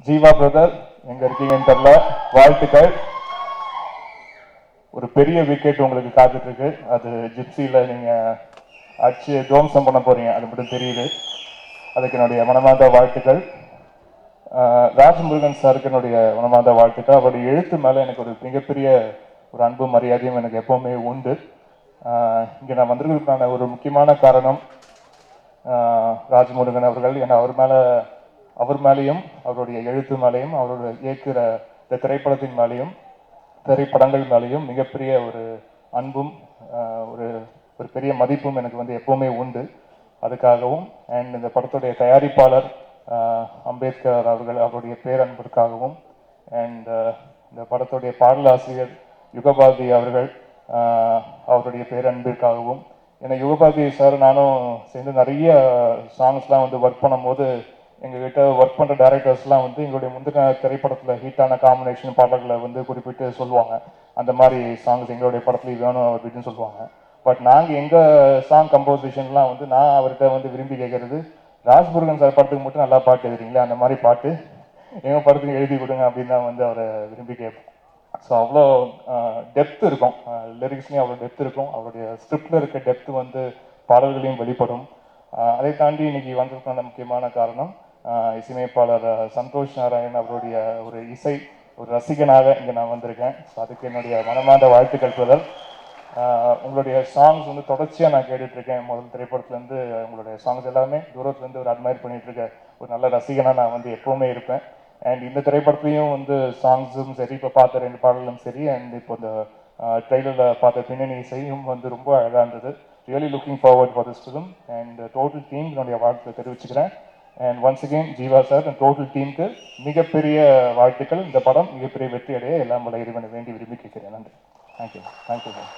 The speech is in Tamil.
ஜீவா பிரதர் எங்க இருக்கீங்கன்னு தெரியல, வாழ்த்துக்கள். ஒரு பெரிய விக்கெட் உங்களுக்கு காத்துட்டு இருக்கு. அது ஜிப்சியில நீங்க அடிச்சு துவம்சம் பண்ண போறீங்க, அது மட்டும் தெரியுது. அதுக்கு என்னுடைய மனமார்ந்த வாழ்த்துக்கள். ராஜமுருகன் சாருக்கு என்னுடைய மனமார்ந்த வாழ்த்துக்கள். அவருடைய எழுத்து மேல எனக்கு ஒரு மிகப்பெரிய ஒரு அன்பு மரியாதையும் எனக்கு எப்பவுமே உண்டு. இங்க நான் வந்திருக்கிறதுக்கான ஒரு முக்கியமான காரணம் ராஜமுருகன் அவர்கள். ஏன்னா அவர் மேலேயும் அவருடைய எழுத்து மேலேயும் அவருடைய இயக்குகிற இந்த திரைப்படத்தின் மேலேயும் திரைப்படங்கள் மேலேயும் மிகப்பெரிய ஒரு அன்பும் ஒரு ஒரு பெரிய மதிப்பும் எனக்கு வந்து எப்பவுமே உண்டு. அதுக்காகவும் அண்ட் இந்த படத்துடைய தயாரிப்பாளர் அம்பேத்கர் அவர்கள் அவருடைய பேரன்பிற்காகவும் அண்ட் இந்த படத்துடைய பாடலாசிரியர் யுகபாரதி அவர்கள் அவருடைய பேரன்பிற்காகவும். ஏன்னா யுகபாரதி சார் நானும் சேர்ந்து நிறைய சாங்ஸ்லாம் வந்து ஒர்க் பண்ணும்போது எங்ககிட்ட ஒர்க் பண்ணுற டேரக்டர்ஸ்லாம் வந்து எங்களுடைய முந்தின திரைப்படத்தில் ஹீட்டான காம்பினேஷன் பாடல்களை வந்து குறிப்பிட்டு சொல்லுவாங்க. அந்த மாதிரி சாங்ஸ் எங்களுடைய படத்துலேயும் வேணும் அப்படின்னு சொல்லுவாங்க. பட் நாங்கள் எங்கள் சாங் கம்போசிஷன்லாம் வந்து நான் அவர்கிட்ட வந்து விரும்பி கேட்கறது, ராஜ்முருகன் சார் படத்துக்கு மட்டும் நல்லா பாட்டு எழுதுறீங்களா, அந்த மாதிரி பாட்டு எங்கள் படத்துக்கு எழுதி கொடுங்க அப்படின்னு தான் வந்து அவரை விரும்பி கேட்போம். ஸோ அவ்வளோ டெப்த் இருக்கும், லிரிக்ஸ்லேயும் அவ்வளோ டெப்த் இருக்கும். அவருடைய ஸ்கிரிப்டில் இருக்க டெப்த் வந்து பாடல்களையும் வெளிப்படும். அதை தாண்டி இன்னைக்கு வந்ததுக்கான முக்கியமான காரணம் இசையமைப்பாளர் சந்தோஷ் நாராயண் அவருடைய ஒரு இசை ஒரு ரசிகனாக இங்கே நான் வந்திருக்கேன். ஸோ அதுக்கு என்னுடைய மனமார்ந்த வாழ்த்துக்கள் பிரதர். உங்களுடைய சாங்ஸ் வந்து தொடர்ச்சியாக நான் கேட்டுட்ருக்கேன். முதல் திரைப்படத்துலேருந்து உங்களுடைய சாங்ஸ் எல்லாமே தூரத்துலேருந்து ஒரு அட்மையர் பண்ணிகிட்ருக்க ஒரு நல்ல ரசிகனாக நான் வந்து எப்போவுமே இருப்பேன். அண்ட் இந்த திரைப்படத்துலையும் வந்து சாங்ஸும் சரி, இப்போ பார்த்த 2 பாடலும் சரி, அண்ட் இப்போ இந்த ட்ரெய்லரில் பார்த்த பின்னணி இசையும் வந்து ரொம்ப அழகாக இருந்தது. Really looking forward for this film and total team என்னுடைய வாழ்த்தை தெரிவிச்சுக்கிறேன். And once again Jeeva sir and total டீமுக்கு மிகப்பெரிய வாழ்த்துக்கள். இந்த படம் மிகப்பெரிய வெற்றி அடைய எல்லாம் வல்ல இறைவனை வேண்டி விரும்பி கேட்கிறேன். நன்றி. Thank you sir.